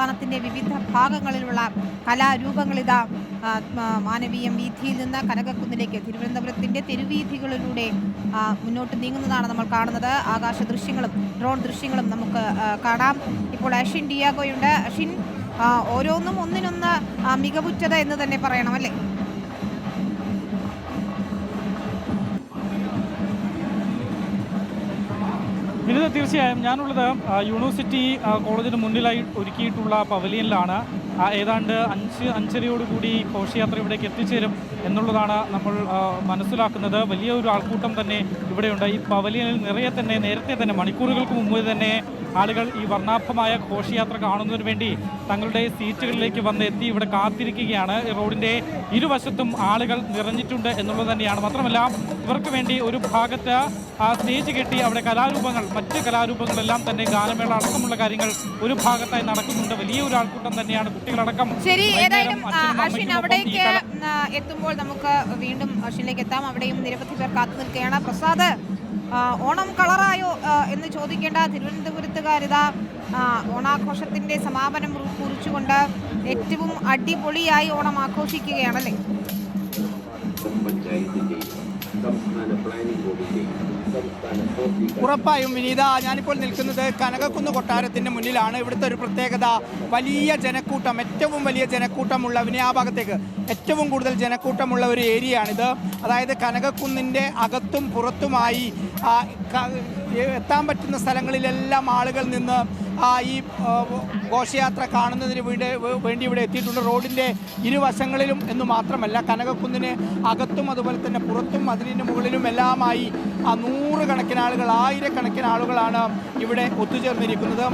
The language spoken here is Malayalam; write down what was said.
സംസ്ഥാനത്തിൻ്റെ വിവിധ ഭാഗങ്ങളിലുള്ള കലാരൂപങ്ങളിതാ മാനവീയം വീഥിയിൽ നിന്ന് കനകക്കുന്നിലേക്ക് തിരുവനന്തപുരത്തിൻ്റെ തെരുവീഥികളിലൂടെ മുന്നോട്ട് നീങ്ങുന്നതാണ് നമ്മൾ കാണുന്നത്. ആകാശ ദൃശ്യങ്ങളും ഡ്രോൺ ദൃശ്യങ്ങളും നമുക്ക് കാണാം. ഇപ്പോൾ അഷിൻ ഡിയാഗോയുണ്ട്. അഷിൻ, ഓരോന്നും ഒന്നിനൊന്ന് മികവുറ്റത് എന്ന് തന്നെ പറയണം, അല്ലേ? വിനിത, തീർച്ചയായും ഞാനുള്ളത് യൂണിവേഴ്സിറ്റി കോളേജിന് മുന്നിലായി ഒരുക്കിയിട്ടുള്ള പവലിയനിലാണ്. ഏതാണ്ട് 5:30യോടുകൂടി ഘോഷയാത്ര ഇവിടേക്ക് എത്തിച്ചേരും എന്നുള്ളതാണ് നമ്മൾ മനസ്സിലാക്കുന്നത്. വലിയ ഒരു ആൾക്കൂട്ടം തന്നെ ഇവിടെയുണ്ട്. ഈ പവലിയനിൽ നിറയെ തന്നെ നേരത്തെ തന്നെ മണിക്കൂറുകൾക്ക് മുമ്പ് തന്നെ ആളുകൾ ഈ വർണ്ണാഭമായ ഘോഷയാത്ര കാണുന്നതിന് വേണ്ടി തങ്ങളുടെ സീറ്റുകളിലേക്ക് വന്ന് എത്തി ഇവിടെ കാത്തിരിക്കുകയാണ്. റോഡിൻ്റെ ഇരുവശത്തും ആളുകൾ നിറഞ്ഞിട്ടുണ്ട് എന്നുള്ളത് തന്നെയാണ്. മാത്രമല്ല, ഇവർക്ക് വേണ്ടി ഒരു ഭാഗത്ത് സ്റ്റേജ് കെട്ടി അവിടെ മറ്റ് കലാരൂപങ്ങളെല്ലാം തന്നെ ഗാനമേള അടക്കമുള്ള കാര്യങ്ങൾ ഒരു ഭാഗത്തായി നടക്കുന്നുണ്ട്. വലിയ ഒരു ആൾക്കൂട്ടം തന്നെയാണ്, കുട്ടികളടക്കം. ശരി, ഏതായാലും അശ്വിൻ, അവിടേക്ക് എത്തുമ്പോൾ നമുക്ക് വീണ്ടും അശ്വിനിലേക്ക് എത്താം. അവിടെയും നിരവധി പേർ കാത്തു നിൽക്കുകയാണ്. പ്രസാദ്, ഓണം കളറായോ എന്ന് ചോദിക്കേണ്ട തിരുവനന്തപുരത്തുകാരിതാ ഓണാഘോഷത്തിന്റെ സമാപനം കുറിച്ചുകൊണ്ട് ഏറ്റവും അടിപൊളിയായി ഓണം ആഘോഷിക്കുകയാണല്ലേ? ഉറപ്പായും വിനീത, ഞാനിപ്പോൾ നിൽക്കുന്നത് കനകക്കുന്ന് കൊട്ടാരത്തിൻ്റെ മുന്നിലാണ്. ഇവിടുത്തെ ഒരു പ്രത്യേകത വലിയ ജനക്കൂട്ടം, ഏറ്റവും വലിയ ജനക്കൂട്ടമുള്ള ആ ഭാഗത്തേക്ക് ഏറ്റവും കൂടുതൽ ജനക്കൂട്ടമുള്ള ഒരു ഏരിയയാണിത്. അതായത് കനകക്കുന്നിൻ്റെ അകത്തും പുറത്തുമായി എത്താൻ പറ്റുന്ന സ്ഥലങ്ങളിലെല്ലാം ആളുകൾ നിന്ന് ഈ ഘോഷയാത്ര കാണുന്നതിന് വേണ്ടി ഇവിടെ എത്തിയിട്ടുണ്ട്. റോഡിൻ്റെ ഇരുവശങ്ങളിലും എന്ന് മാത്രമല്ല, കനകക്കുന്നിന് അകത്തും അതുപോലെ തന്നെ പുറത്തും അതിന് മുകളിലും എല്ലാമായി നൂറുകണക്കിന് ആളുകൾ, ആയിരക്കണക്കിന് ആളുകളാണ് ഇവിടെ ഒത്തുചേർന്നിരിക്കുന്നത്.